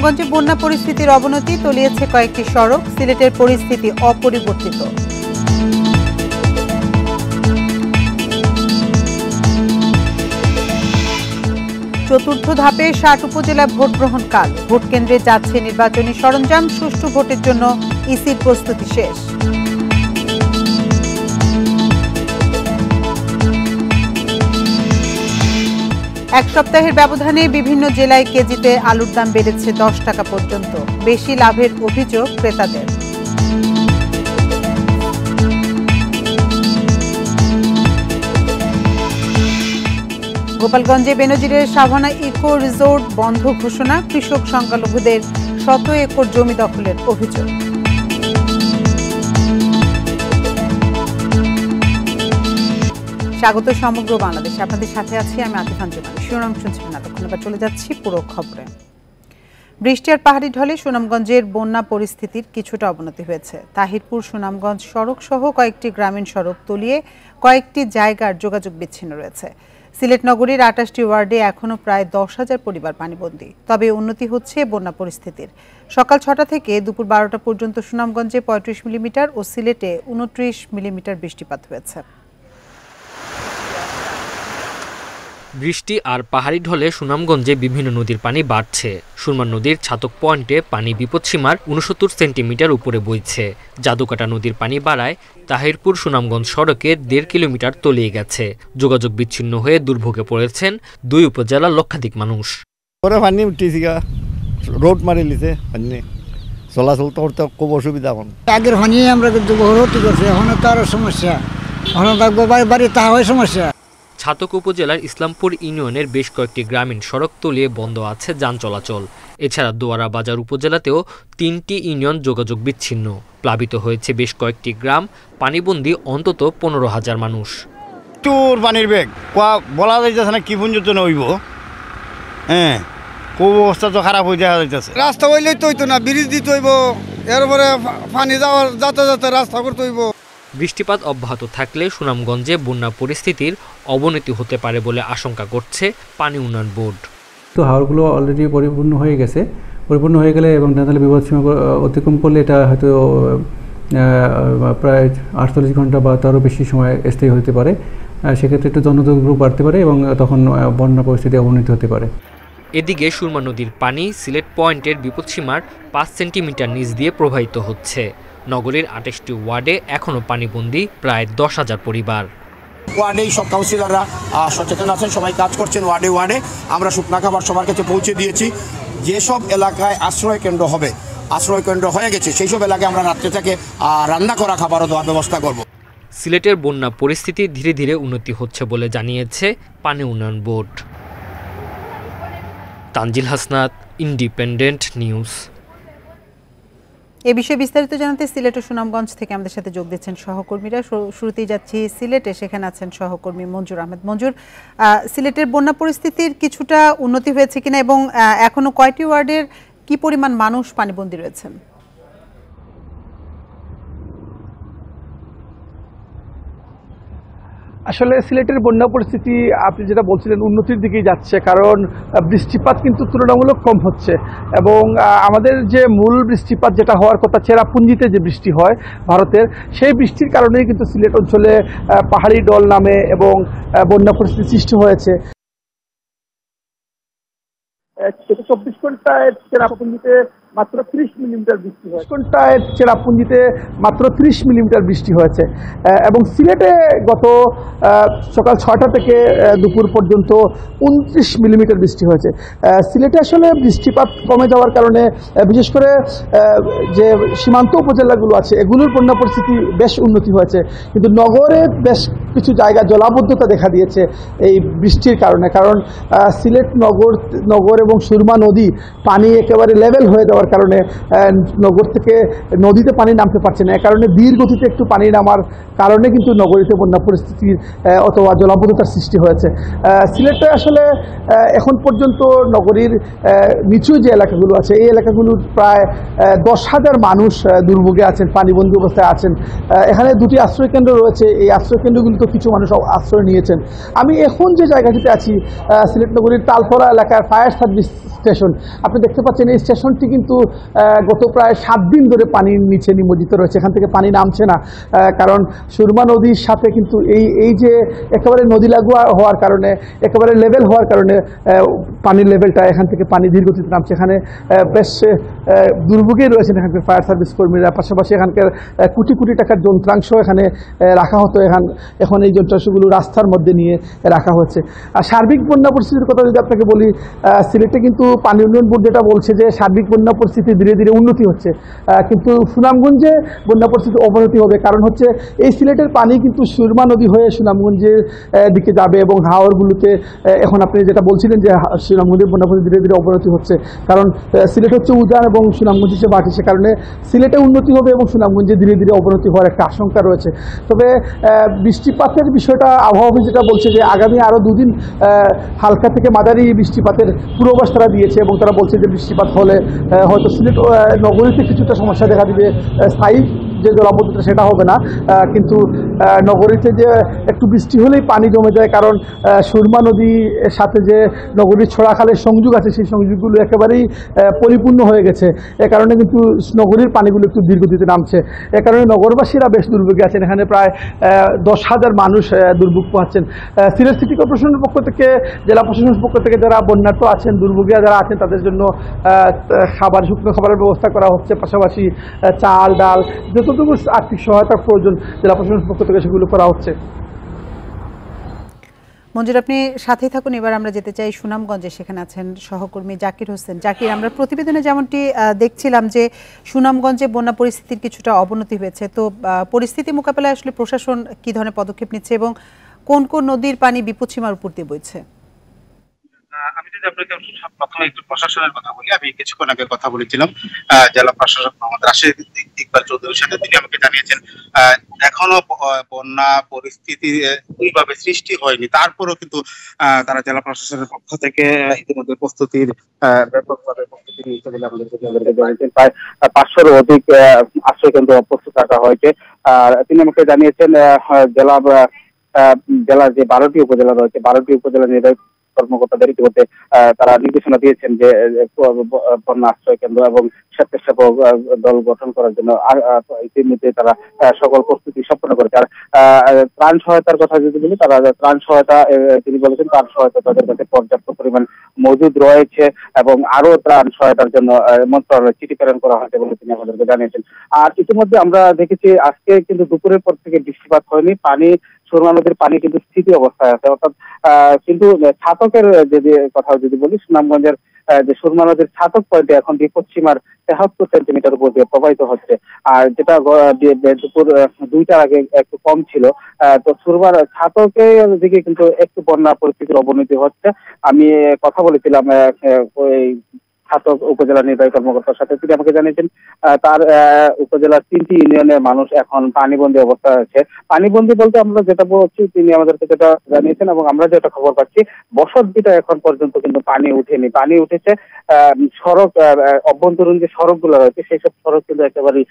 সুনামগঞ্জে বন্যা পরিস্থিতির অবনতি, তলিয়েছে কয়েকটি সড়ক। সিলেটের পরিস্থিতি অপরিবর্তিত। চতুর্থ ধাপে ৬০ উপজেলায় ভোট গ্রহণ কাল। ভোট কেন্দ্রে যাচ্ছে নির্বাচনী সরঞ্জাম। সুষ্ঠু ভোটের জন্য ইসির প্রস্তুতি শেষ। এক সপ্তাহের ব্যবধানে বিভিন্ন জেলায় কেজিতে আলুর দাম বেড়েছে ১০ টাকা পর্যন্ত। বেশি লাভের অভিযোগ ক্রেতাদের। গোপালগঞ্জে বেনজিরের সাভানা ইকো রিসোর্ট বন্ধ ঘোষণা। কৃষক সংখ্যালঘুদের শত একর জমি দখলের অভিযোগ। স্বাগত সমগ্র বাংলাদেশে। আপনাদের সাথে আছি আমি আতিফ আঞ্জুমান। শিরোনাম শুনছিলেন এতক্ষণ, এবার চলে যাচ্ছি পুরো খবরে। বৃষ্টি আর পাহাড়ি ঢলে সুনামগঞ্জের বন্যা পরিস্থিতির কিছুটা অবনতি হয়েছে। তাহিরপুর সুনামগঞ্জ সড়ক সহ কয়েকটি গ্রামীণ সড়ক তলিয়ে কয়েকটি জায়গার যোগাযোগ বিচ্ছিন্ন রয়েছে। সিলেট নগরীর ২৮টি ওয়ার্ডে এখনও প্রায় ১০,০০০ পরিবার পানিবন্দী। তবে উন্নতি হচ্ছে বন্যা পরিস্থিতির। সকাল ৬টা থেকে দুপুর ১২টা পর্যন্ত সুনামগঞ্জে ৩৫ মিলিমিটার ও সিলেটে ২৯ মিলিমিটার বৃষ্টিপাত হয়েছে। বৃষ্টি আর পাহাড়ি ঢলে সুনামগঞ্জে বিভিন্ন নদীর পানি বাড়ছে। সুরমা নদীর ছাতক পয়েন্টে পানি বিপদসীমার ৬৯ সেন্টিমিটার উপরে বইছে। জাদুকাটা নদীর পানি বাড়ায় তাহিরপুর সুনামগঞ্জ সড়কে ১.৫ কিলোমিটার তলিয়ে গেছে। যোগাযোগ বিচ্ছিন্ন হয়ে দুর্ভোগে পড়েছেন দুই উপজেলার লক্ষাধিক মানুষ। পানি রোড মারি লিছে, চলাচল করতে খুব অসুবিধা। এখন আগের পানি আমরা কিন্তু ঠিক আছে, এখন তো আরো সমস্যা, এখন বাড়ি তা হয় সমস্যা। ছাতক উপজেলার ইসলামপুর ইউনিয়নের বেশ কয়েকটি গ্রামীণ সড়ক তলিয়ে বন্ধ আছে যান চলাচল। এছাড়া দোয়ারা বাজার উপজেলাতেও ৩টি ইউনিয়ন যোগাযোগ বিচ্ছিন্ন। প্লাবিত হয়েছে বেশ কয়েকটি গ্রাম। পানিবন্দী অন্তত ১৫,০০০ মানুষ। তোর পানির বেগ বলা যাইতেছে না কি পর্যন্ত হইব। হ্যাঁ, খুব অবস্থা তো খারাপ হয়ে যাওয়া যাইতেছে। রাস্তা হইলেই তো হইতো না, ব্রিজ দিতে হইব, এরপরে পানি যাওয়ার যাতে রাস্তা করতে হইব। বৃষ্টিপাত অব্যাহত থাকলে সুনামগঞ্জে বন্যা পরিস্থিতির অবনতি হতে পারে বলে আশঙ্কা করছে পানি উন্নয়ন বোর্ড। তো হাওরগুলো অলরেডি পরিপূর্ণ হয়ে গেছে। পরিপূর্ণ হয়ে গেলে এবং তাহলে বিপদসীমা অতিক্রম করলে এটা হয়তো প্রায় ৪৮ ঘন্টা বা তারও বেশি সময় স্থায়ী হতে পারে। সেক্ষেত্রে একটু জনদুর্ভোগ বাড়তে পারে এবং তখন বন্যা পরিস্থিতি অবনতি হতে পারে। এদিকে সুরমা নদীর পানি সিলেট পয়েন্টের বিপদসীমার ৫ সেন্টিমিটার নিচ দিয়ে প্রবাহিত হচ্ছে। নগরীর ২৮টি ওয়ার্ডে এখনও পানিবন্দী প্রায় ১০,০০০ পরিবার। ওয়ার্ডেই সব কাউন্সিলররা সচেতন আছেন, সবাই কাজ করছেন ওয়ার্ডে ওয়ার্ডে। আমরা শুকনা খাবার সবার কাছে পৌঁছে দিয়েছি। যেসব এলাকায় আশ্রয় কেন্দ্র হবে, আশ্রয় কেন্দ্র হয়ে গেছে, সেই সব এলাকায় আমরা রাত্রে থেকে রান্না করা খাবারও দেওয়ার ব্যবস্থা করব। সিলেটের বন্যা পরিস্থিতি ধীরে ধীরে উন্নতি হচ্ছে বলে জানিয়েছে পানি উন্নয়ন board. Tanzil Hasnat, Independent News. এ বিষয়ে বিস্তারিত জানাতে সিলেট ও সুনামগঞ্জ থেকে আমাদের সাথে যোগ দিচ্ছেন সহকর্মীরা। শুরুতেই যাচ্ছি সিলেটে, সেখানে আছেন সহকর্মী মঞ্জুর আহমেদ। মঞ্জুর, সিলেটের বন্যা পরিস্থিতির কিছুটা উন্নতি হয়েছে কিনা এবং এখনো কয়টি ওয়ার্ডের কি পরিমাণ মানুষ পানিবন্দী রয়েছেন? আসলে সিলেটের বন্যা পরিস্থিতি আপনি যেটা বলছিলেন উন্নতির দিকেই যাচ্ছে, কারণ বৃষ্টিপাত কিন্তু তুলনামূলক কম হচ্ছে এবং আমাদের যে মূল বৃষ্টিপাত যেটা হওয়ার কথা চেরাপুঞ্জিতে যে বৃষ্টি হয় ভারতের, সেই বৃষ্টির কারণেই কিন্তু সিলেট অঞ্চলে পাহাড়ি ঢল নামে এবং বন্যা পরিস্থিতি সৃষ্টি হয়েছে। ২৪ ঘন্টায় চেরাপুঞ্জিতে মাত্র ৩০ মিলিমিটার বৃষ্টি হয়। ঘন্টায় চেরাপুঞ্জিতে মাত্র ৩০ মিলিমিটার বৃষ্টি হয়েছে এবং সিলেটে গত সকাল ৬টা থেকে দুপুর পর্যন্ত ২৯ মিলিমিটার বৃষ্টি হয়েছে। সিলেটে আসলে বৃষ্টিপাত কমে যাওয়ার কারণে বিশেষ করে যে সীমান্ত উপজেলাগুলো আছে এগুলোর বন্যা পরিস্থিতি বেশ উন্নতি হয়েছে, কিন্তু নগরে বেশ কিছু জায়গা জলাবদ্ধতা দেখা দিয়েছে এই বৃষ্টির কারণে। কারণ সিলেট নগর এবং সুরমা নদী পানি একেবারে লেভেল হয়ে যাওয়ার কারণে নগর থেকে নদীতে পানি নামতে পারছে না। এ কারণে ধীর গতিতে একটু পানি নামার কারণে কিন্তু নগরীতে বন্যা পরিস্থিতির অথবা জলাবদ্ধতার সৃষ্টি হয়েছে। সিলেটে আসলে এখন পর্যন্ত নগরীর নিচু যে এলাকাগুলো আছে এই এলাকাগুলোর প্রায় 10,000 মানুষ দুর্ভোগে আছেন, পানিবন্দী অবস্থায় আছেন। এখানে দুটি আশ্রয়কেন্দ্র রয়েছে, এই আশ্রয়কেন্দ্রগুলিতে কিছু মানুষ আশ্রয় নিয়েছেন। আমি এখন যে জায়গাটিতে আছি সিলেট নগরীর তালতলা এলাকার ফায়ার সার্ভিস স্টেশন, আপনি দেখতে পাচ্ছেন এই স্টেশনটি কিন্তু গত প্রায় 7 দিন ধরে পানির নিচে নিমজ্জিত রয়েছে, এখান থেকে পানি নামছে না। কারণ সুরমা নদীর সাথে কিন্তু এই যে একেবারে নদী লাগোয়া হওয়ার কারণে, একেবারে লেভেল হওয়ার কারণে পানির লেভেলটা এখান থেকে পানি ধীরগতিতে নামছে। এখানে বেশ দুর্ভোগেই রয়েছেন এখানকার ফায়ার সার্ভিস কর্মীরা। পাশাপাশি এখানকার কোটি কোটি টাকার যন্ত্রাংশ এখানে রাখা হতো, এখন এই যন্ত্রাংশগুলো রাস্তার মধ্যে নিয়ে রাখা হচ্ছে। আর সার্বিক বন্যা পরিস্থিতির কথা যদি আপনাকে বলি, সিলেটে কিন্তু পানি উন্নয়ন বোর্ড যেটা বলছে যে সার্বিক বন্যা পরিস্থিতি ধীরে ধীরে উন্নতি হচ্ছে, কিন্তু সুনামগঞ্জে বন্যা পরিস্থিতি অবনতি হবে। কারণ হচ্ছে এই সিলেটের পানি কিন্তু সুরমা নদী হয়ে সুনামগঞ্জের দিকে যাবে এবং হাওরগুলোতে এখন আপনি যেটা বলছিলেন যে সুনামগঞ্জের বন্যা পরিস্থিতি ধীরে ধীরে অবনতি হচ্ছে। কারণ সিলেট হচ্ছে উজান এবং সুনামগঞ্জ হচ্ছে মাটি, সে কারণে সিলেটে উন্নতি হবে এবং সুনামগঞ্জে ধীরে ধীরে অবনতি হওয়ার একটা আশঙ্কা রয়েছে। তবে বৃষ্টিপাতের বিষয়টা আবহাওয়া অফিস যেটা বলছে যে আগামী আরও 2 দিন হালকা থেকে মাঝারি বৃষ্টিপাতের পূর্বাভাস তারা দিয়েছে এবং তারা বলছে যে বৃষ্টিপাত হলে হয়তো সিলেট নগরীতে কিছুটা সমস্যা দেখা দিবে, স্থায়ী যে জলাবদ্ধতা সেটা হবে না, কিন্তু নগরীতে যে একটু বৃষ্টি হলেই পানি জমে যায়। কারণ সুরমা নদীর সাথে যে নগরীর ছড়াখালের সংযোগ আছে সেই সংযোগগুলো একেবারেই পরিপূর্ণ হয়ে গেছে। এ কারণে কিন্তু নগরীর পানিগুলো একটু ধীরগতিতে নামছে। এ কারণে নগরবাসীরা বেশ দুর্ভোগে আছেন। এখানে প্রায় 10,000 মানুষ দুর্ভোগ পাচ্ছেন। সিলেট সিটি কর্পোরেশনের পক্ষ থেকে, জেলা প্রশাসনের পক্ষ থেকে যারা বন্যার্ত আছেন, দুর্ভোগীরা যারা আছেন তাদের জন্য খাবার, শুকনো খাবারের ব্যবস্থা করা হচ্ছে। পাশাপাশি চাল, ডাল, যতটুকু আর্থিক সহায়তার প্রয়োজন জেলা প্রশাসনের পক্ষ থেকে সেগুলো করা হচ্ছে। মঞ্জুর, আপনি সাথেই থাকুন। এবার আমরা যেতে চাই সুনামগঞ্জে, সেখানে আছেন সহকর্মী জাকির হোসেন। জাকির, আমরা প্রতিবেদনে যেমনটি দেখছিলাম যে সুনামগঞ্জে বন্যা পরিস্থিতির কিছুটা অবনতি হয়েছে, তো পরিস্থিতি মোকাবেলায় আসলে প্রশাসন কি ধরনের পদক্ষেপ নিচ্ছে এবং কোন কোন নদীর পানি বিপদসীমার উপর দিয়ে বইছে? আমি যদি আপনাকে প্রথমে একটু প্রশাসনের কথা বলি, আমি কিছুক্ষণ আগে কথা বলেছিলাম জেলা প্রশাসক মোহাম্মদ রাশেদ ইকবাল চৌধুরীর সাথে। তিনি আমাকে জানিয়েছেন এখনো বন্যা পরিস্থিতি ওইভাবে সৃষ্টি হয়নি, তারপরেও কিন্তু তারা জেলা প্রশাসনের পক্ষ থেকে ইতিমধ্যে প্রস্তুতির ব্যাপকভাবে প্রস্তুতি নিচ্ছে বলে আমাদেরকে জানিয়েছেন। প্রায় 500-এরও অধিক আশ্রয় কেন্দ্র প্রস্তুত রাখা হয়েছে। তিনি আমাকে জানিয়েছেন জেলার যে 12টি উপজেলা রয়েছে, 12টি উপজেলা নির্বাহী কর্মকর্তাদের ইতিমধ্যে তারা নির্দেশনা দিয়েছেন যে বন্যা আশ্রয় কেন্দ্র এবং স্বেচ্ছাসেবক দল গঠন করার জন্য ইতিমধ্যে তারা সকল প্রস্তুতি সম্পন্ন করেছে। আর ত্রাণ সহায়তার কথা যদি বলি, তারা ত্রাণ সহায়তা, তিনি বলেছেন ত্রাণ সহায়তা তাদের কাছে পর্যাপ্ত পরিমাণ মজুদ রয়েছে এবং আরো ত্রাণ সহায়তার জন্য মন্ত্রণালয়ে চিঠি প্রেরণ করা হয়েছে বলে তিনি আমাদেরকে জানিয়েছেন। আর ইতিমধ্যে আমরা দেখেছি আজকে কিন্তু দুপুরের পর থেকে বৃষ্টিপাত হয়নি, সুরমা নদীর পানি কিন্তু স্থিতি অবস্থায় আছে। অর্থাৎ কিন্তু ছাতকের কথা যদি বলি, সুনামগঞ্জের যে সুরমা নদীর ছাতক পয়েন্টে এখন বিপদসীমার 73 সেন্টিমিটার উপর দিয়ে প্রবাহিত হচ্ছে, আর যেটা দুপুর 2টার আগে একটু কম ছিল। তো সুরমার ছাতকের দিকে কিন্তু একটু বন্যা পরিস্থিতির অবনতি হচ্ছে। আমি কথা বলেছিলাম ওই ছাতক উপজেলা নির্বাহী কর্মকর্তার সাথে, তিনি আমাকে জানিয়েছেন তার উপজেলার 3টি ইউনিয়নের মানুষ এখন পানিবন্দী অবস্থায় আছে। পানিবন্দী বলতে আমরা যেটা বলছি, তিনি আমাদেরকে যেটা জানিয়েছেন এবং আমরা যেটা খবর পাচ্ছি, বসতভিটা এখন পর্যন্ত কিন্তু পানি উঠেনি। পানি উঠেছে সড়ক, অভ্যন্তরীণ যে সড়কগুলো রয়েছে সেই সব সড়ক কিন্তু একেবারেই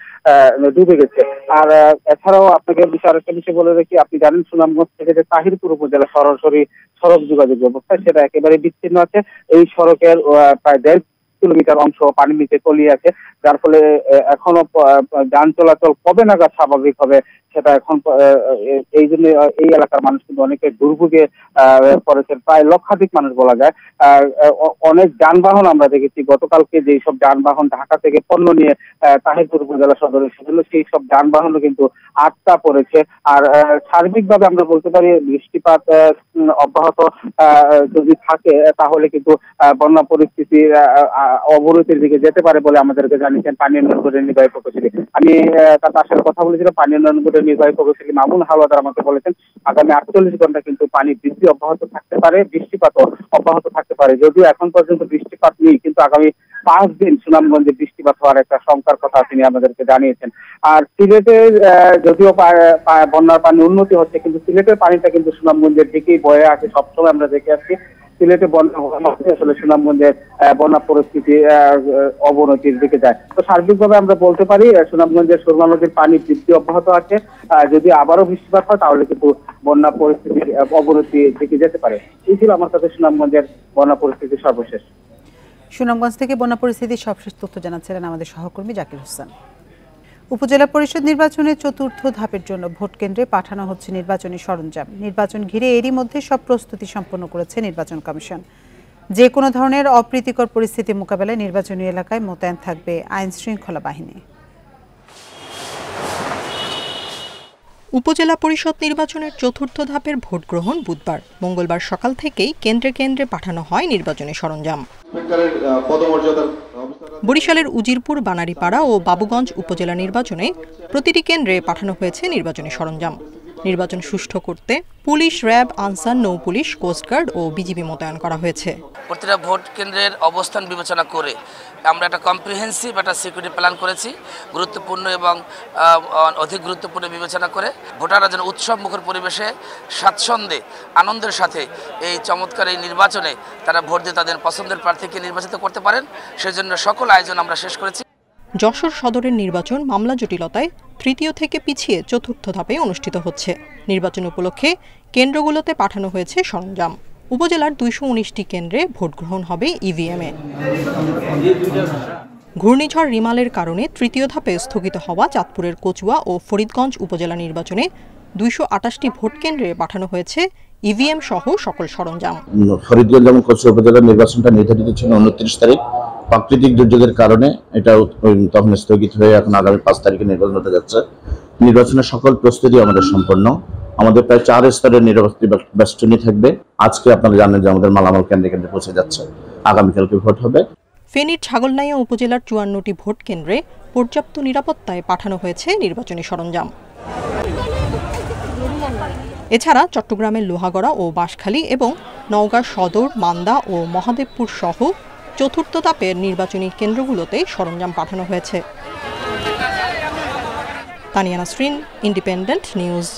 ডুবে গেছে। আর এছাড়াও আপনাকে আরেকটা বিষয় বলে রাখি, আপনি জানেন সুনামগঞ্জ থেকে যে তাহিরপুর উপজেলা সরাসরি সড়ক যোগাযোগ ব্যবস্থা সেটা একেবারে বিচ্ছিন্ন আছে। এই সড়কের প্রায় 1.5 কিলোমিটার অংশ পানির নিচে তলিয়ে আছে, যার ফলে এখনো যান চলাচল কবে নাগাদ স্বাভাবিক হবে সেটা এখন এই জন্য এই এলাকার মানুষ কিন্তু অনেকে দুর্ভোগে পড়েছেন। প্রায় লক্ষাধিক মানুষ বলা যায়। অনেক যানবাহন আমরা দেখেছি গতকালকে, যেই সব যানবাহন ঢাকা থেকে পণ্য নিয়ে তাহিরপুর উপজেলা সদরে এসেছিল সেই সব যানবাহনও কিন্তু আটকা পড়েছে। আর সার্বিকভাবে আমরা বলতে পারি বৃষ্টিপাত অব্যাহত যদি থাকে তাহলে কিন্তু বন্যা পরিস্থিতির অবনতির দিকে যেতে পারে বলে আমাদেরকে জানিয়েছেন পানি উন্নয়ন বোর্ডের নির্বাহী প্রকৌশলী। আমি তার সাথে কথা বলেছিলাম, পানি উন্নয়ন বোর্ডের নির্বাহী প্রকৌশলী মামুন হাওলাদার আমাকে বলেছেন আগামী 48 ঘন্টা কিন্তু পানি বৃদ্ধি অব্যাহত থাকতে পারে, বৃষ্টিপাতও অব্যাহত থাকতে পারে। যদিও এখন পর্যন্ত বৃষ্টিপাত নেই, কিন্তু আগামী 5 দিন সুনামগঞ্জে বৃষ্টিপাত হওয়ার একটা শঙ্কার কথা তিনি আমাদেরকে জানিয়েছেন। আর সিলেটে যদিও বন্যার পানি উন্নতি হচ্ছে, কিন্তু সিলেটের পানিটা কিন্তু সুনামগঞ্জের দিকেই বয়ে আসে, সবসময় আমরা দেখে আসছি। সিলেটে বন্যা হওয়ার মধ্যে আসলে সুনামগঞ্জের বন্যা পরিস্থিতি অবনতির দিকে যায়। তো সার্বিকভাবে আমরা বলতে পারি সুনামগঞ্জের সুরমা নদীর পানি বৃদ্ধি অব্যাহত আছে। যদি আবারও বৃষ্টিপাত হয় তাহলে কিন্তু বন্যা পরিস্থিতির অবনতি দিকে যেতে পারে। এই ছিল আমার কাছে সুনামগঞ্জের বন্যা পরিস্থিতির সর্বশেষ। সুনামগঞ্জ থেকে বন্যা পরিস্থিতির সবশেষ তথ্য জানাচ্ছিলেন আমাদের সহকর্মী জাকির হোসেন। উপজেলা পরিষদ নির্বাচনের চতুর্থ ধাপের জন্য ভোট কেন্দ্রে পাঠানো হচ্ছে নির্বাচনী সরঞ্জাম। নির্বাচন ঘিরে এরই মধ্যে সব প্রস্তুতি সম্পন্ন করেছে নির্বাচন কমিশন। যে কোনো ধরনের অপ্রীতিকর পরিস্থিতি মোকাবেলায় নির্বাচনী এলাকায় মোতায়েন থাকবে আইন শৃঙ্খলা বাহিনী। উপজেলা পরিষদ নির্বাচনের চতুর্থ ধাপের ভোট গ্রহণ বুধবার। মঙ্গলবার সকাল থেকেই কেন্দ্রে কেন্দ্রে পাঠানো হয় নির্বাচনী সরঞ্জাম। বরিশালের উজিরপুর, বানারীপাড়া ও বাবুগঞ্জ উপজেলা নির্বাচনে প্রতিটি কেন্দ্রে পাঠানো হয়েছে নির্বাচনী সরঞ্জাম। নির্বাচন সুষ্ঠু করতে পুলিশ, র্যাব, আনসার, নৌপুলিশ, কোস্টগার্ড ও বিজিবি মোতায়েন করা হয়েছে। প্রতিটা ভোট কেন্দ্রের অবস্থান বিবেচনা করে আমরা একটা কম্প্রিহেন্সিভ একটা সিকিউরিটি প্ল্যান করেছি। গুরুত্বপূর্ণ এবং অধিক গুরুত্বপূর্ণ বিবেচনা করে ভোটাররা যেন উৎসবমুখর পরিবেশে স্বাচ্ছন্দ্যে আনন্দের সাথে এই চমৎকার এই নির্বাচনে তারা ভোট দিয়ে তাদের পছন্দের প্রার্থীকে নির্বাচিত করতে পারেন, সেজন্য সকল আয়োজন আমরা শেষ করেছি। যশোর সদরের নির্বাচন মামলা জটিলতায় তৃতীয় থেকে পিছিয়ে চতুর্থ ধাপে অনুষ্ঠিত হচ্ছে। নির্বাচন উপলক্ষে কেন্দ্রগুলোতে পাঠানো হয়েছে সরঞ্জাম। উপজেলার 219টি কেন্দ্রে ভোট গ্রহণ হবে ইভিএমে। ঘূর্ণিঝড় রিমালের কারণে তৃতীয় ধাপে স্থগিত হওয়া চাঁদপুরের কচুয়া ও ফরিদগঞ্জ উপজেলা নির্বাচনে 228টি ভোট কেন্দ্রে পাঠানো হয়েছে ইভিএম সহ সকল সরঞ্জাম। ফরিদগঞ্জ এবং কচুয়া উপজেলার নির্বাচনটা নির্ধারিত ছিল 29 তারিখ। প্রাকৃতিক দুর্যোগের কারণে এটা তখন স্থগিত হয়ে এখন আগামী 5 তারিখে নির্বাচন হতে যাচ্ছে। নির্বাচনের সকল প্রস্তুতি আমাদের সম্পন্ন। আমাদের প্রায় 4 স্তরের নিরাপত্তা বেষ্টনী থাকবে। আজকে আপনারা জানেন যে আমাদের মালামাল কেন্দ্রে কেন্দ্রে পৌঁছে যাচ্ছে, আগামীকালকে ভোট হবে। ফেনীর ছাগলনাইয়া উপজেলার 54টি ভোট কেন্দ্রে পর্যাপ্ত নিরাপত্তায় পাঠানো হয়েছে নির্বাচনী সরঞ্জাম। এছাড়া চট্টগ্রামের লোহাগড়া ও বাঁশখালী এবং নওগাঁ সদর, মান্দা ও মহাদেবপুর সহ চতুর্থ ধাপের নির্বাচনী কেন্দ্রগুলোতে সরঞ্জাম পাঠানো হয়েছে। Tania Nasrin, independent news.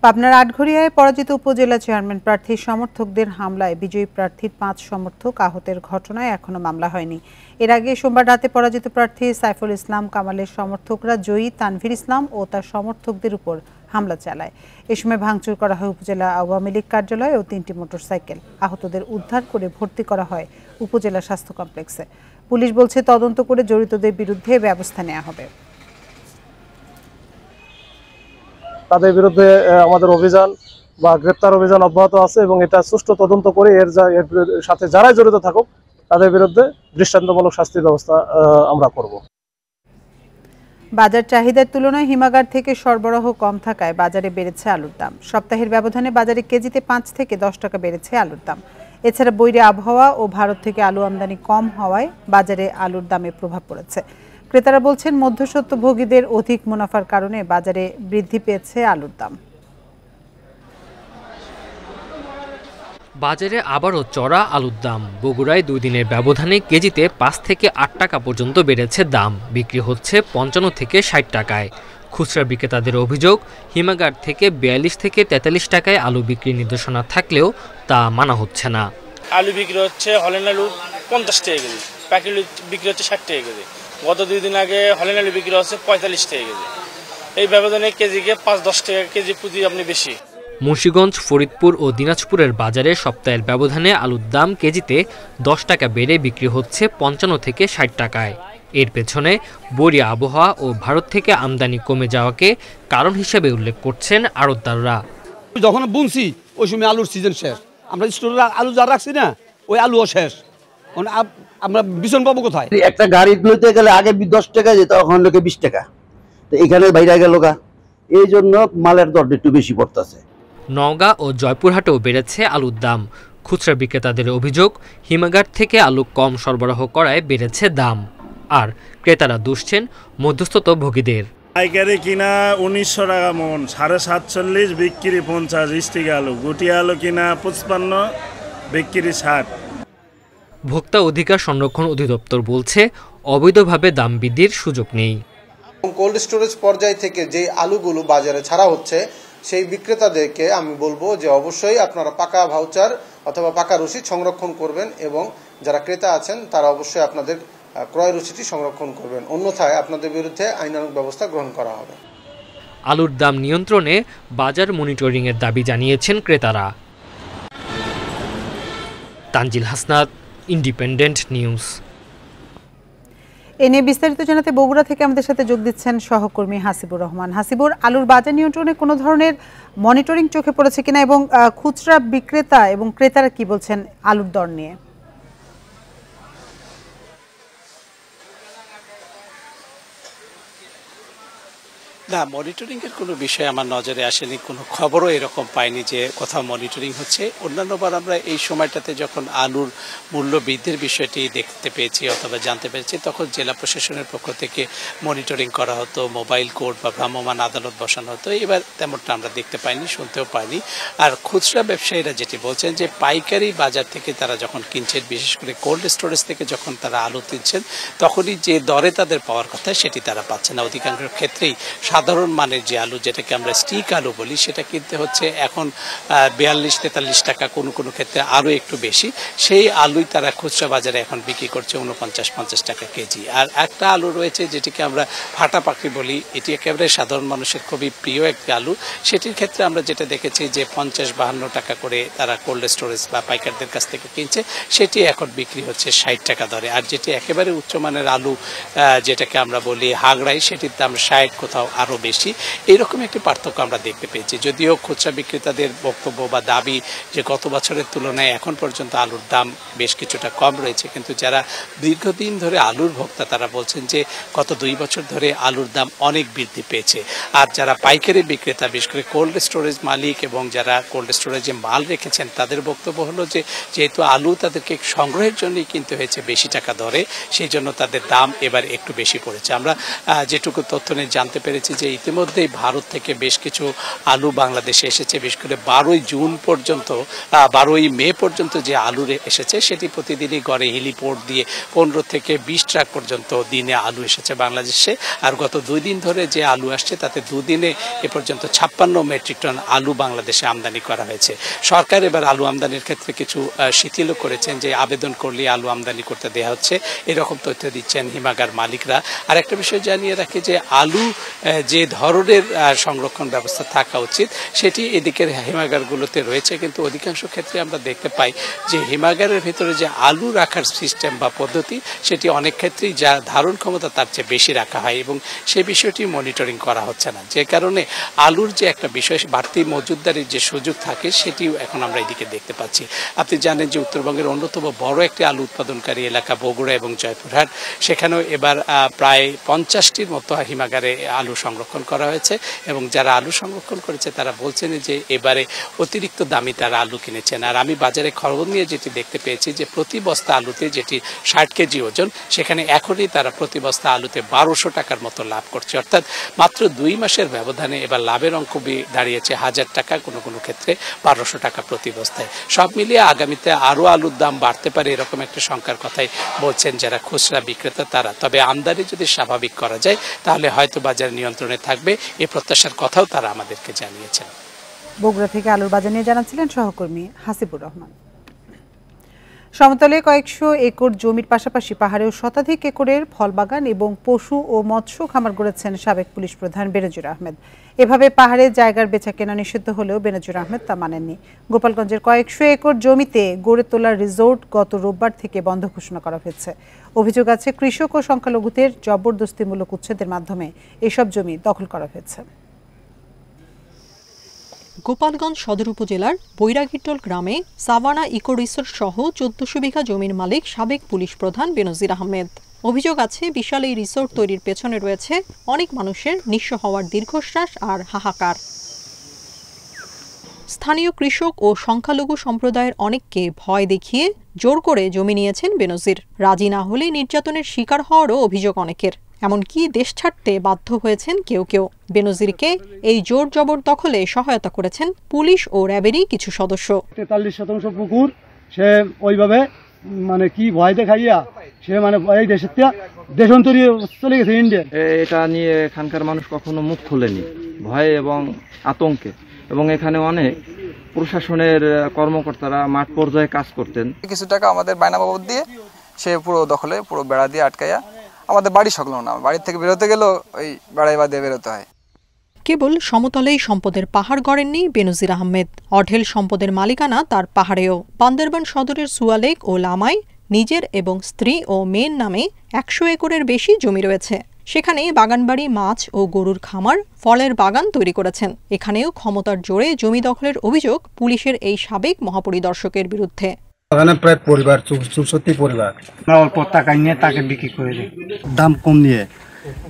পাবনার আটঘরিয়ায় পরাজিত উপজেলা চেয়ারম্যান প্রার্থীর সমর্থকদের হামলায় বিজয়ী প্রার্থীর 5 সমর্থক আহতের ঘটনায় এখনো মামলা হয়নি। এর আগে সোমবার রাতে পরাজিত প্রার্থী সাইফুল ইসলাম কামালের সমর্থকরা জয়ী তানভীর ইসলাম ও তার সমর্থকদের উপর হামলা চালায়। এ সময় ভাঙচুর করা হয় উপজেলা আওয়ামী লীগ কার্যালয় ও 3টি মোটরসাইকেল। আহতদের উদ্ধার করে ভর্তি করা হয় উপজেলা স্বাস্থ্য কমপ্লেক্সে। পুলিশ বলছে তদন্ত করে জড়িতদের বিরুদ্ধে ব্যবস্থা নেওয়া হবে। তাদের বিরুদ্ধে আমাদের অভিযান বা গ্রেপ্তার অভিযান অব্যাহত আছে এবং এটা সুষ্ঠু তদন্ত করে এর সাথে যারাই জড়িত থাকুক তাদের বিরুদ্ধে দৃষ্টান্তমূলক শাস্তির ব্যবস্থা আমরা করব। বাজার চাহিদার তুলনায় হিমাগার থেকে সরবরাহ কম থাকায় বাজারে বেড়েছে আলুর দাম। সপ্তাহের ব্যবধানে বাজারে কেজিতে 5 থেকে 10 টাকা বেড়েছে আলুর দাম। এছাড়া বৈরী আবহাওয়া ও ভারত থেকে আলু আমদানি কম হওয়ায় বাজারে আলুর দামে প্রভাব পড়েছে। ক্রেতারা বলছেন মধ্যস্বত্বভোগীদের অধিক মুনাফার কারণে বাজারে বৃদ্ধি পেয়েছে আলুর দাম। বাজারে আবারও চড়া আলুর দাম। বগুড়ায় 2 দিনের ব্যবধানে কেজিতে 5 থেকে 8 টাকা পর্যন্ত বেড়েছে দাম। বিক্রি হচ্ছে 55 থেকে 60 টাকায়। খুচরা বিক্রেতাদের অভিযোগ, হিমাগার থেকে 42 থেকে 43 টাকায় আলু বিক্রির নির্দেশনা থাকলেও তা মানা হচ্ছে না। আলু বিক্রি হচ্ছে হলেন আলু 50 টাকা কেজি, প্যাকেট বিক্রি হচ্ছে 60 টাকা কেজি। গত 2 দিন আগে হলেন আলু বিক্রি হচ্ছে 45 টাকা কেজি। এই ব্যবধানে কেজিকে 5-10 টাকা কেজি প্রতি আপনি বেশি। মুন্সিগঞ্জ, ফরিদপুর ও দিনাজপুরের বাজারে সপ্তাহের ব্যবধানে আলুর দাম কেজিতে 10 টাকা বেড়ে বিক্রি হচ্ছে 55 থেকে 60 টাকায়। এর পেছনে বৈরী আবহাওয়া ও ভারত থেকে আমদানি কমে যাওয়াকে কারণ হিসেবে উল্লেখ করছেন আড়তদাররা। যখন বুনছি ওই সময় আলুর সিজন শেষ, আমরা স্টোরে আলু যা রাখছি না ওই আলুও শেষ। আমরা বিছন পাবো কোথায়? একটা গাড়ি নিতে গেলে আগে 10 টাকা যেত, এখন লোকে 20 টাকা। তো এখানে বাইরে গেল গা, এই জন্য মালের দরটা একটু বেশি পড়তেছে। নওগাঁ ও জয়পুরহাটেও বেড়েছে আলুর দাম। খুচরা বিক্রেতাদের অভিযোগ, হিমাগার থেকে আলু কম সরবরাহ করায় বেড়েছে দাম। আর ক্রেতারা দুষছেন মধ্যস্থতাভোগীদের। পাইকারি কিনা 1900 টাকা মন, 47.5, বিক্রি 50। স্টিক আলু, গুটি আলু কিনা 55, বিক্রি 60। ভোক্তা অধিকার সংরক্ষণ অধিদপ্তর বলছে অবৈধভাবে দাম বৃদ্ধির সুযোগ নেই। কোল্ড স্টোরেজ পর্যায় থেকে যে আলুগুলো বাজারে ছাড়া হচ্ছে সেই বিক্রেতাদেরকে আমি বলবো যে অবশ্যই আপনারা পাকা ভাউচার অথবা পাকা রসিদ সংরক্ষণ করবেন এবং যারা ক্রেতা আছেন তারা অবশ্যই আপনাদের ক্রয় রসিদটি সংরক্ষণ করবেন, অন্যথায় আপনাদের বিরুদ্ধে আইনানুগ ব্যবস্থা গ্রহণ করা হবে। আলুর দাম নিয়ন্ত্রণে বাজার মনিটরিংয়ের দাবি জানিয়েছেন ক্রেতারা। Tanzil Hasnat, Independent News. এ নিয়ে বিস্তারিত জানাতে বগুড়া থেকে আমাদের সাথে যোগ দিচ্ছেন সহকর্মী হাসিবুর রহমান। হাসিবুর, আলুর বাজার নিয়ন্ত্রণে কোনো ধরনের মনিটরিং চোখে পড়েছে কিনা এবং খুচরা বিক্রেতা এবং ক্রেতারা কি বলছেন আলুর দর নিয়ে? না, মনিটরিংয়ের কোনো বিষয় আমার নজরে আসেনি, কোনো খবরও এরকম পাইনি যে কোথাও মনিটরিং হচ্ছে। অন্যান্যবার আমরা এই সময়টাতে যখন আলুর মূল্য বৃদ্ধির বিষয়টি দেখতে পেয়েছি অথবা জানতে পেরেছি তখন জেলা প্রশাসনের পক্ষ থেকে মনিটরিং করা হতো, মোবাইল কোর্ট বা ভ্রাম্যমাণ আদালত বসানো হতো। এবার তেমনটা আমরা দেখতে পাইনি, শুনতেও পাইনি। আর খুচরা ব্যবসায়ীরা যেটি বলছেন যে পাইকারি বাজার থেকে তারা যখন কিনছেন, বিশেষ করে কোল্ড স্টোরেজ থেকে যখন তারা আলু কিনছেন তখনই যে দরে তাদের পাওয়ার কথা সেটি তারা পাচ্ছে না। অধিকাংশ ক্ষেত্রেই সাধারণ মানের যে আলু, যেটাকে আমরা স্টিক আলু বলি, সেটা কিনতে হচ্ছে এখন 42-43 টাকা, কোনো ক্ষেত্রে আরও একটু বেশি। সেই আলুই তারা খুচরা বাজারে এখন বিক্রি করছে 49-50 টাকা কেজি। আর একটা আলু রয়েছে যেটিকে আমরা ফাটা পাখি বলি, এটি একেবারে সাধারণ মানুষের খুবই প্রিয় একটি আলু। সেটির ক্ষেত্রে আমরা যেটা দেখেছি যে 50-52 টাকা করে তারা কোল্ড স্টোরেজ বা পাইকারদের কাছ থেকে কিনছে, সেটি এখন বিক্রি হচ্ছে 60 টাকা দরে। আর যেটি একেবারে উচ্চমানের আলু যেটাকে আমরা বলি হাগড়াই, সেটির দাম 60, কোথাও আরও বেশি। এইরকম একটি পার্থক্য আমরা দেখতে পেয়েছি। যদিও খুচরা বিক্রেতাদের বক্তব্য বা দাবি যে গত বছরের তুলনায় এখন পর্যন্ত আলুর দাম বেশ কিছুটা কম রয়েছে, কিন্তু যারা দীর্ঘদিন ধরে আলুর ভোক্তা তারা বলছেন যে গত 2 বছর ধরে আলুর দাম অনেক বৃদ্ধি পেয়েছে। আর যারা পাইকারি বিক্রেতা, বিশেষ করে কোল্ড স্টোরেজ মালিক এবং যারা কোল্ড স্টোরেজে মাল রেখেছেন, তাদের বক্তব্য হলো যে যেহেতু আলু তাদেরকে সংগ্রহের জন্যই কিনতে হয়েছে বেশি টাকা দরে, সেই জন্য তাদের দাম এবার একটু বেশি পড়েছে। আমরা যেটুকু তথ্য নিয়ে জানতে পেরেছি যে ইতিমধ্যেই ভারত থেকে বেশ কিছু আলু বাংলাদেশে এসেছে। বিশেষ করে 12ই মে পর্যন্ত যে আলু এসেছে সেটি প্রতিদিনই গড়ে হেলিপোর্ট দিয়ে 15 থেকে 20 ট্রাক পর্যন্ত দিনে আলু এসেছে বাংলাদেশে। আর গত 2 দিন ধরে যে আলু আসছে তাতে 2 দিনে এ পর্যন্ত 56 মেট্রিক টন আলু বাংলাদেশে আমদানি করা হয়েছে। সরকার এবার আলু আমদানির ক্ষেত্রে কিছু শিথিলও করেছেন, যে আবেদন করলে আলু আমদানি করতে দেওয়া হচ্ছে, এরকম তথ্য দিচ্ছেন হিমাগার মালিকরা। আর একটা বিষয় জানিয়ে রাখি যে আলু যে ধরনের সংরক্ষণ ব্যবস্থা থাকা উচিত সেটি এদিকের হিমাগারগুলোতে রয়েছে, কিন্তু অধিকাংশ ক্ষেত্রে আমরা দেখতে পাই যে হিমাগারের ভিতরে যে আলু রাখার সিস্টেম বা পদ্ধতি সেটি অনেক ক্ষেত্রেই যা ধারণ ক্ষমতা তার চেয়ে বেশি রাখা হয় এবং সেই বিষয়টি মনিটরিং করা হচ্ছে না, যে কারণে আলুর যে একটা বিষয় বাড়তি মজুতদারির যে সুযোগ থাকে সেটিও এখন আমরা এদিকে দেখতে পাচ্ছি। আপনি জানেন যে উত্তরবঙ্গের অন্যতম বড় একটি আলু উৎপাদনকারী এলাকা বগুড়া এবং জয়পুরহাট, সেখানেও এবার প্রায় 50টির মতো হিমাগারে আলু সংরক্ষণ করা হয়েছে এবং যারা আলু সংরক্ষণ করেছে তারা বলছেন যে এবারে অতিরিক্ত দামি তারা আলু কিনেছেন। আর আমি বাজারে খবর নিয়ে যেটি দেখতে পেয়েছি যে প্রতি বস্তা আলুতে, যেটি 60 কেজি ওজন, সেখানে এখনই তারা প্রতি বস্তা আলুতে 1200 টাকার মতো লাভ করছে। অর্থাৎ মাত্র 2 মাসের ব্যবধানে এবার লাভের অঙ্ক দাঁড়িয়েছে 1000 টাকা, কোনো ক্ষেত্রে 1200 টাকা প্রতি বস্তায়। সব মিলিয়ে আগামীতে আরও আলুর দাম বাড়তে পারে এরকম একটা সংখ্যার কথাই বলছেন যারা খুচরা বিক্রেতা তারা। তবে আমদানি যদি স্বাভাবিক করা যায় তাহলে হয়তো বাজার নিয়ন্ত্রণে থাকবে, এই প্রত্যাশার কথাও তারা আমাদেরকে জানিয়েছেন। বগুড়া থেকে আলুর বাজার নিয়ে জানাচ্ছিলেন সহকর্মী হাসিবুর রহমান। সমতলে কয়েকশো একর জমির পাশাপাশি পাহাড়েও শতাধিক একরের ফলবাগান এবং পশু ও মৎস্য খামার গড়েছেন সাবেক পুলিশ প্রধান বেনজির আহমেদ। এভাবে পাহাড়ে জায়গার বেচাকেনা নিষিদ্ধ হলেও বেনজির আহমেদ তা মানেননি। গোপালগঞ্জের কয়েকশো একর জমিতে গড়ে তোলা রিসোর্ট গত রোববার থেকে বন্ধ ঘোষণা করা হয়েছে। অভিযোগ আছে কৃষক ও সংখ্যালঘুদের জবরদস্তিমূলক উচ্ছেদের মাধ্যমে এসব জমি দখল করা হয়েছে। গোপালগঞ্জ সদর উপজেলার বৈরাগীটল গ্রামে সাভানা ইকো রিসোর্ট সহ 1400 বিঘা জমির মালিক সাবেক পুলিশ প্রধান বেনজির আহমেদ। অভিযোগ আছে বিশাল এই রিসোর্ট তৈরির পেছনে রয়েছে অনেক মানুষের নিঃস্ব হওয়ার দীর্ঘশ্বাস আর হাহাকার। স্থানীয় কৃষক ও সংখ্যালঘু সম্প্রদায়ের অনেককে ভয় দেখিয়ে জোর করে জমি নিয়েছেন বেনজির। রাজি না হলে নির্যাতনের শিকার হওয়ারও অভিযোগ অনেকের, এমনকি দেশ ছাড়তে বাধ্য হয়েছেন কেউ কেউ। বেনজিরকে এই জোর জবরদখলে সহায়তা করেছেন পুলিশ ও র্যাবেরই কিছু সদস্য। 43% পুকুর সে ওইভাবে মানে কি ভয় দেখাইয়া সে মানে এই দেশের দেশান্তরী চলে গেছে ইন্ডিয়া। এটা নিয়ে এখানকার মানুষ কখনো মুখ খুলেনি ভয়ে এবং আতঙ্কে, এবং এখানে অনেক প্রশাসনের কর্মকর্তারা মাঠ পর্যায়ে কাজ করতেন। কিছু টাকা আমাদের বায়না বাবদ দিয়ে সে পুরো দখলে পুরো বেড়া দিয়ে আটকাইয়া আমাদের বাড়ি সংলগ্ন না, বাড়ির থেকে বেরোতে গেলেও ওই বেড়াই বা দিয়ে বেরোতে হয়। কেবল সমতলেই সম্পদের পাহাড় গড়েননি বেনজির আহমেদ, অঢেল সম্পদের মালিকানা তার পাহাড়েও। বান্দরবান সদরের সুয়ালেক ও লামায় নিজের এবং স্ত্রী ও মেয়ের নামে 100 একরের বেশি জমি রয়েছে। সেখানে বাগানবাড়ি, মাছ ও গরুর খামার, ফলের বাগান তৈরি করেছেন। এখানেও ক্ষমতার জোরে জমি দখলের অভিযোগ পুলিশের এই সাবেক মহাপরিদর্শকের বিরুদ্ধে। বাগানে প্রায় পরিবার 64 পরিবার অল্প টাকা নিয়ে তাকে বিক্রি করে দেয়, দাম কম নিয়ে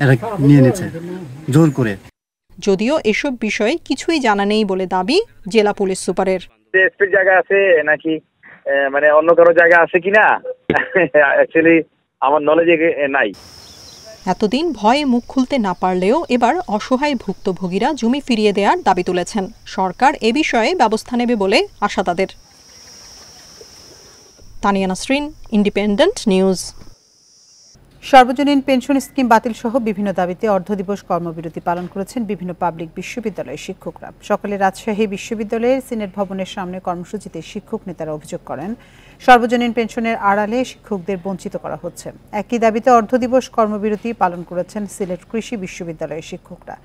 এরা নিয়ে নিচ্ছে জোর করে। যদিও এসব বিষয়ে কিছুই জানা নেই বলে দাবি জেলা পুলিশ সুপারের। এসপির জায়গা আছে নাকি মানে অন্য কারো জায়গা আছে কিনা অ্যাকচুয়ালি আমার নলেজে নাই। এতদিন ভয়ে মুখ খুলতে না পারলেও এবার অসহায় ভুক্তভোগীরা জমি ফিরিয়ে দেওয়ার দাবি তুলেছেন। সরকার এ বিষয়ে ব্যবস্থা নেবে বলে আশা তাদের। Tania Nasrin, independent news. সর্বজনীন পেনশন স্কিম বাতিল সহ বিভিন্ন দাবিতে অর্ধদিবস কর্মবিরতি পালন করেছেন বিভিন্ন পাবলিক বিশ্ববিদ্যালয়ের শিক্ষকরা। সকালে রাজশাহী বিশ্ববিদ্যালয়ের সিনেট ভবনের সামনে কর্মসূচিতে শিক্ষক নেতারা অভিযোগ করেন, সর্বজনীন পেনশনের আড়ালে শিক্ষকদের বঞ্চিত করা হচ্ছে। একই দাবিতে অর্ধদিবস কর্মবিরতি পালন করেছেন সিলেট কৃষি বিশ্ববিদ্যালয়ের শিক্ষকরা।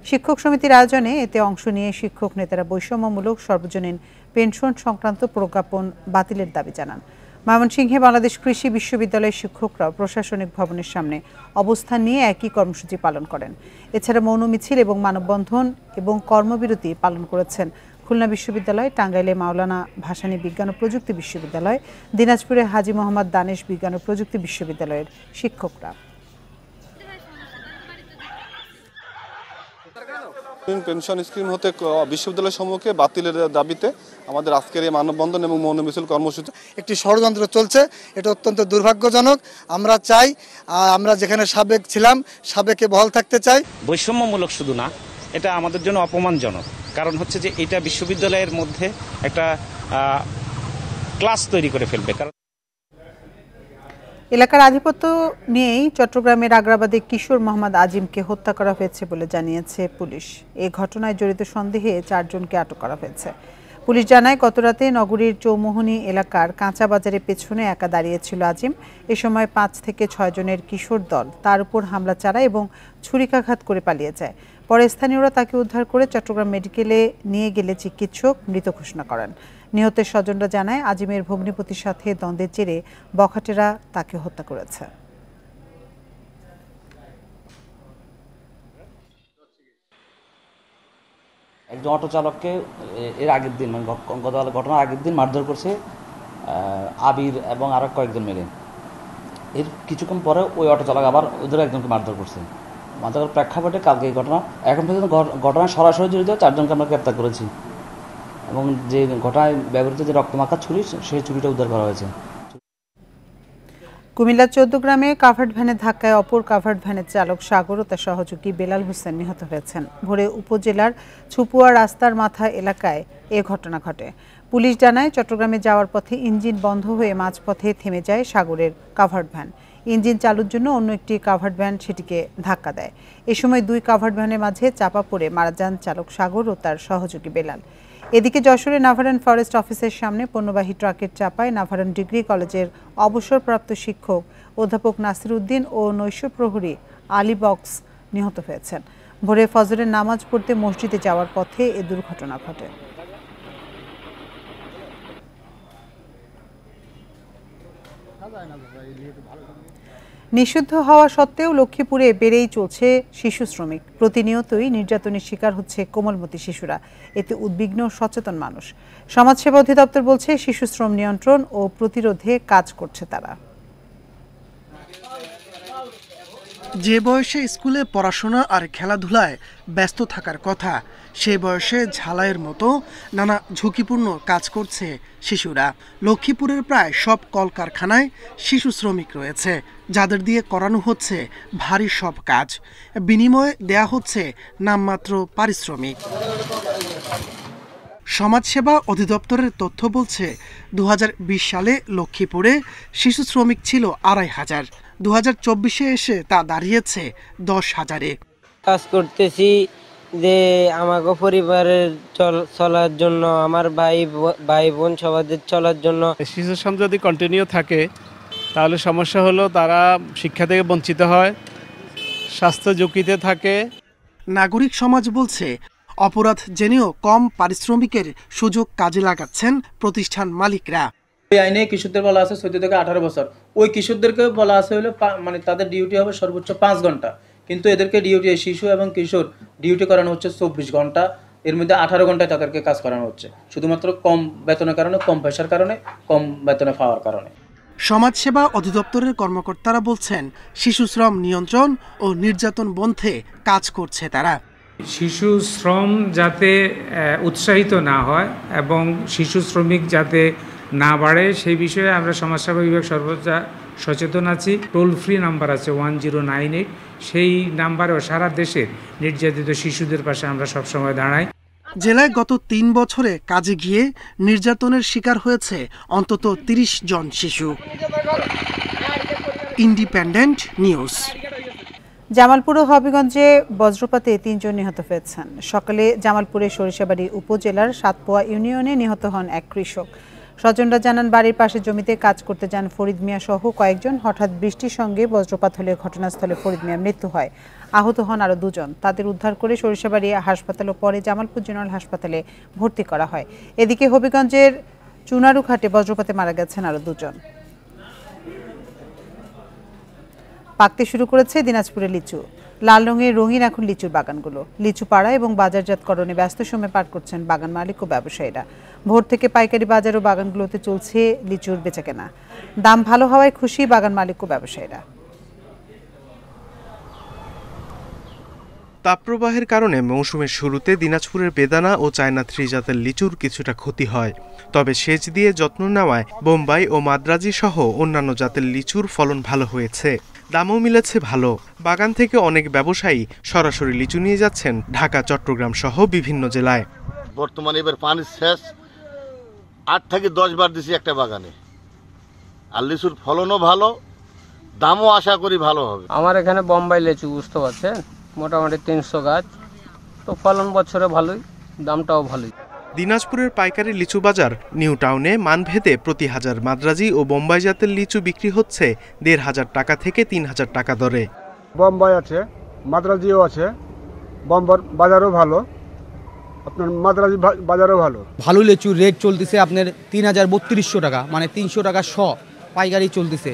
শিক্ষক সমিতির আয়োজনে এতে অংশ নিয়ে শিক্ষক নেতারা বৈষম্যমূলক সর্বজনীন পেনশন সংক্রান্ত প্রজ্ঞাপন বাতিলের দাবি জানান। ময়মনসিংহে বাংলাদেশ কৃষি বিশ্ববিদ্যালয়ের শিক্ষকরা প্রশাসনিক ভবনের সামনে অবস্থান নিয়ে একই কর্মসূচি পালন করেন। এছাড়া মৌন মিছিল এবং মানববন্ধন এবং কর্মবিরতি পালন করেছেন খুলনা বিশ্ববিদ্যালয়, টাঙ্গাইলে মাওলানা ভাসানী বিজ্ঞান ও প্রযুক্তি বিশ্ববিদ্যালয়, দিনাজপুরে হাজী মোহাম্মদ দানেশ বিজ্ঞান ও প্রযুক্তি বিশ্ববিদ্যালয়ের শিক্ষকরা। পেনশন স্কিম হতে বিশ্ববিদ্যালয় সমূহকে বাতিলের দাবিতে আমাদের আজকের এই মানববন্ধন এবং মৌন মিছিল কর্মসূচি। একটি ষড়যন্ত্র চলছে, এটা অত্যন্ত দুর্ভাগ্যজনক। আমরা চাই আমরা যেখানে সাবেক ছিলাম সাবেকে বহাল থাকতে চাই। বৈষম্যমূলক শুধু না, এটা আমাদের জন্য অপমানজনক। কারণ হচ্ছে যে এটা বিশ্ববিদ্যালয়ের মধ্যে একটা ক্লাস তৈরি করে ফেলবে। কারণ এলাকার আধিপত্য নিয়েই চট্টগ্রামের আগ্রাবাদে কিশোর মোহাম্মদ আজিমকে হত্যা করা হয়েছে বলে জানিয়েছে পুলিশ। এই ঘটনায় জড়িত সন্দেহে 4 জনকে আটক করা হয়েছে। পুলিশ জানায়, গতরাতে নগরীর চৌমোহনী এলাকার কাঁচা বাজারের পেছনে একা দাঁড়িয়েছিল আজিম। এ সময় 5 থেকে 6 জনের কিশোর দল তার উপর হামলা চালায় এবং ছুরিকাঘাত করে পালিয়ে যায়। পরে স্থানীয়রা তাকে উদ্ধার করে চট্টগ্রাম মেডিকেলে নিয়ে গেলে চিকিৎসক মৃত ঘোষণা করেন। নিহতের স্বজনরা জানায়, আজিমের ভগ্নিপতির সাথে দ্বন্দ্বের জেরে বখাটেরা তাকে হত্যা করেছে। একজন অটো চালককে এর আগের দিন মানে গতকাল ঘটনার আগের দিন মারধর করছে আবির এবং আরো কয়েকজন মিলে। এর কিছুক্ষণ পরে ওই অটো চালক আবার ওদের একজনকে মারধর করছে। মারধরের প্রেক্ষাপটে কালকে এই ঘটনা, এখন পর্যন্ত ঘটনায় সরাসরি জড়িত 4 জনকে আমরা গ্রেপ্তার করেছি এবং যে ঘটনায় ব্যবহৃত যে রক্তমাখা ছুরি সেই ছুরিটা উদ্ধার করা হয়েছে। কুমিল্লার 14 গ্রামে কাভার্ড ভ্যানের ধাক্কায় অপর কাভার্ড ভ্যানের চালক সাগর ও তার সহযোগী বেলাল হোসেন নিহত হয়েছেন। ভোরে উপজেলার ছুপুয়া রাস্তার মাথা এলাকায় এ ঘটনা ঘটে। পুলিশ জানায়, চট্টগ্রামে যাওয়ার পথে ইঞ্জিন বন্ধ হয়ে মাঝপথে থেমে যায় সাগরের কাভার্ড ভ্যান। ইঞ্জিন চালুর জন্য অন্য একটি কাভার্ড ভ্যান সেটিকে ধাক্কা দেয়। এ সময় 2 কাভার্ড ভ্যানের মাঝে চাপা পড়ে মারা যান চালক সাগর ও তার সহযোগী বেলাল। এদিকে যশোরে নাভারান ফরেস্ট অফিসের সামনে পণ্যবাহী ট্রাকের চাপায় নাভারান ডিগ্রি কলেজের অবসরপ্রাপ্ত শিক্ষক অধ্যাপক নাসির উদ্দিন ও নৈশ প্রহরী আলী বক্স নিহত হয়েছেন। ভোরে ফজরের নামাজ পড়তে মসজিদে যাওয়ার পথে এ দুর্ঘটনা ঘটে। নিষিদ্ধ হওয়া সত্ত্বেও লক্ষ্মীপুরে বেড়েই চলছে শিশু শ্রমিক। প্রতিনিয়তই নির্যাতনের শিকার হচ্ছে কোমলমতি শিশুরা। এতে উদ্বিগ্ন সচেতন মানুষ। সমাজসেবা অধিদপ্তর বলছে, শিশু শ্রম নিয়ন্ত্রণ ও প্রতিরোধে কাজ করছে তারা। যে বয়সে স্কুলে পড়াশোনা আর খেলাধুলায় ব্যস্ত থাকার কথা, সেই বয়সে ঝালাইয়ের মতো নানা ঝুঁকিপূর্ণ কাজ করছে শিশুরা। লক্ষ্মীপুরের প্রায় সব কলকারখানায় শিশু শ্রমিক রয়েছে, যাদের দিয়ে করানো হচ্ছে ভারী সব কাজ। বিনিময়ে দেয়া হচ্ছে নামমাত্র পারিশ্রমিক। সমাজসেবা অধিদপ্তরের তথ্য বলছে 2020 সালে লক্ষ্মীপুরে শিশু শ্রমিক ছিল 2500। 2024-এ এসে তা দাঁড়িয়েছে 10,000-এ। কাজ করতেছি যে আমাকে পরিবারের চলার জন্য, আমার ভাই বোন সবাদের চলার জন্য। শিশু শ্রম যদি কন্টিনিউ থাকে তাহলে সমস্যা হলো তারা শিক্ষা থেকে বঞ্চিত হয়, স্বাস্থ্য ঝুঁকিতে থাকে। নাগরিক সমাজ বলছে অপরাধ জেনেও কম পারিশ্রমিকের সুযোগ কাজে লাগাচ্ছেন প্রতিষ্ঠান মালিকরা। এই আইনে কিশোরদের বলা আছে 14 থেকে 18 বছর, ওই কিশোরদেরকে বলা আছে হলো মানে তাদের ডিউটি হবে সর্বোচ্চ 5 ঘন্টা, কিন্তু এদেরকে ডিউটি শিশু এবং কিশোর ডিউটি করানো হচ্ছে 24 ঘন্টা, এর মধ্যে 18 ঘন্টায় তাদেরকে কাজ করানো হচ্ছে, শুধুমাত্র কম বেতনের কারণে, কম পয়সার কারণে, কম বেতনে পাওয়ার কারণে। সমাজসেবা অধিদপ্তরের কর্মকর্তারা বলছেন শিশু শ্রম নিয়ন্ত্রণ ও নির্যাতন বন্ধে কাজ করছে তারা। শিশু শ্রম যাতে উৎসাহিত না হয় এবং শিশু শ্রমিক যাতে না বাড়ে সেই বিষয়ে আমরা সমাজসেবা বিভাগ সর্বদা সচেতন আছি। টোল ফ্রি নাম্বার আছে 1098, সেই নাম্বারেও সারা দেশের নির্যাতিত শিশুদের পাশে আমরা সবসময় দাঁড়াই। জেলায় গত 3 বছরে কাজে গিয়ে নির্যাতনের শিকার হয়েছে অন্তত 30 জন শিশু। Independent News. জামালপুর ও হবিগঞ্জে বজ্রপাতে 3 জন নিহত হয়েছেন। সকালে জামালপুরের সরিষাবাড়ি উপজেলার সাতপোয়া ইউনিয়নে নিহত হন এক কৃষক। স্বজনরা জানান বাড়ির পাশে জমিতে কাজ করতে যান ফরিদ মিয়া সহ কয়েকজন। হঠাৎ বৃষ্টির সঙ্গে বজ্রপাত হলে ঘটনাস্থলে ফরিদ মিয়ার মৃত্যু হয়। আহত হন আরও 2 জন। তাদের উদ্ধার করে সরিষাবাড়ি হাসপাতাল ও পরে জামালপুর জেনারেল হাসপাতালে ভর্তি করা হয়। এদিকে হবিগঞ্জের চুনারুঘাটে বজ্রপাতে মারা গেছেন আরও 2 জন। পাকতে শুরু করেছে দিনাজপুরের লিচু। লাল রঙের রঙিন এখন লিচুর বাগানগুলো। লিচু পাড়া এবং বাজারজাতকরণে ব্যস্ত সময় পার করছেন বাগান মালিক ও ব্যবসায়ীরা। ভোর থেকে পাইকারি বাজার ও বাগানগুলোতে চলছে লিচুর বেচাকেনা। দাম ভালো হওয়ায় খুশি বাগান মালিক ও ব্যবসায়ীরা। তাপপ্রবাহের কারণে মৌসুমের শুরুতে দিনাজপুরের বেদানা ও চায়না 3 জাতের লিচুর কিছুটা ক্ষতি হয়। তবে সেচ দিয়ে যত্ন নেওয়ায় বোম্বাই ও মাদ্রাজি সহ অন্যান্য জাতের লিচুর ফলন ভালো হয়েছে। দামও মিলেছে ভালো। বাগান থেকে অনেক ব্যবসায়ী সরাসরি লিচু নিয়ে যাচ্ছেন ঢাকা, চট্টগ্রাম সহ বিভিন্ন জেলায়। বর্তমানে এবার পানি শেষ, 8 থেকে 10 বার দিছি একটা বাগানে। আর লিচুর ফলনও ভালো, দামও আশা করি ভালো হবে। আমার এখানে বোম্বাই লিচু, বুঝতে পারছেন, মোটামুটি 300 গাছ, তো ফলন বছরে ভালোই, দামটাও ভালোই। দিনাজপুরের পাইকারি লিচু বাজার নিউ টাউনে মানভেদে প্রতি হাজার মাদ্রাজি ও বোম্বাই জাতের লিচু বিক্রি হচ্ছে 1,500 টাকা থেকে 3,000 টাকা দরে। বোম্বাই আছে, মাদ্রাজিও আছে, বোম্বার বাজারও ভালো, আপনার মাদ্রাজি বাজারও ভালো। ভালো লিচুর রেট চলতেছে আপনার 3,3200 টাকা, মানে 300 টাকা শ পাইকারি চলতেছে।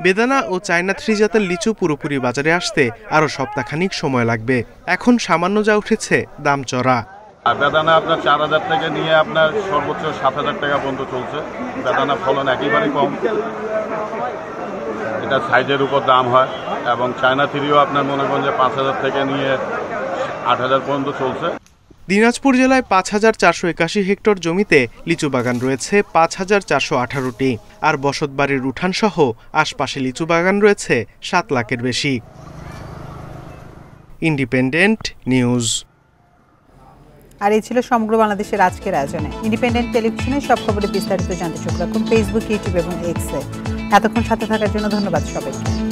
বেদানা ও চায়না 3 জাতের লিচু পুরোপুরি বাজারে আসতে আরও সপ্তাহখানিক সময় লাগবে। এখন সামান্য যা উঠেছে দাম চড়া। বেদানা আপনার 4,000 থেকে নিয়ে আপনার সর্বোচ্চ 7,000 টাকা পর্যন্ত চলছে। বেদানা ফলন একেবারেই কম, এটা সাইজের উপর দাম হয়। এবং চায়না 3ও আপনার মনে করেন যে 5,000 থেকে নিয়ে 8,000 পর্যন্ত চলছে। দিনাজপুর জেলায় 5,481 হেক্টর জমিতে লিচু বাগান রয়েছে 5,418টি, আর বসতবাড়ির উঠান সহ আশপাশে লিচু বাগান রয়েছে 7 লাখের বেশি। Independent news. আর এই ছিল সমগ্র বাংলাদেশের আজকের আয়োজনে। ইন্ডিপেন্ডেন্ট টেলিভিশনের সব খবরে বিস্তারিত জানতে চোখ রাখুন ফেসবুক, ইউটিউব এবং এক্সে। এতক্ষণ সাথে থাকার জন্য ধন্যবাদ সবাইকে।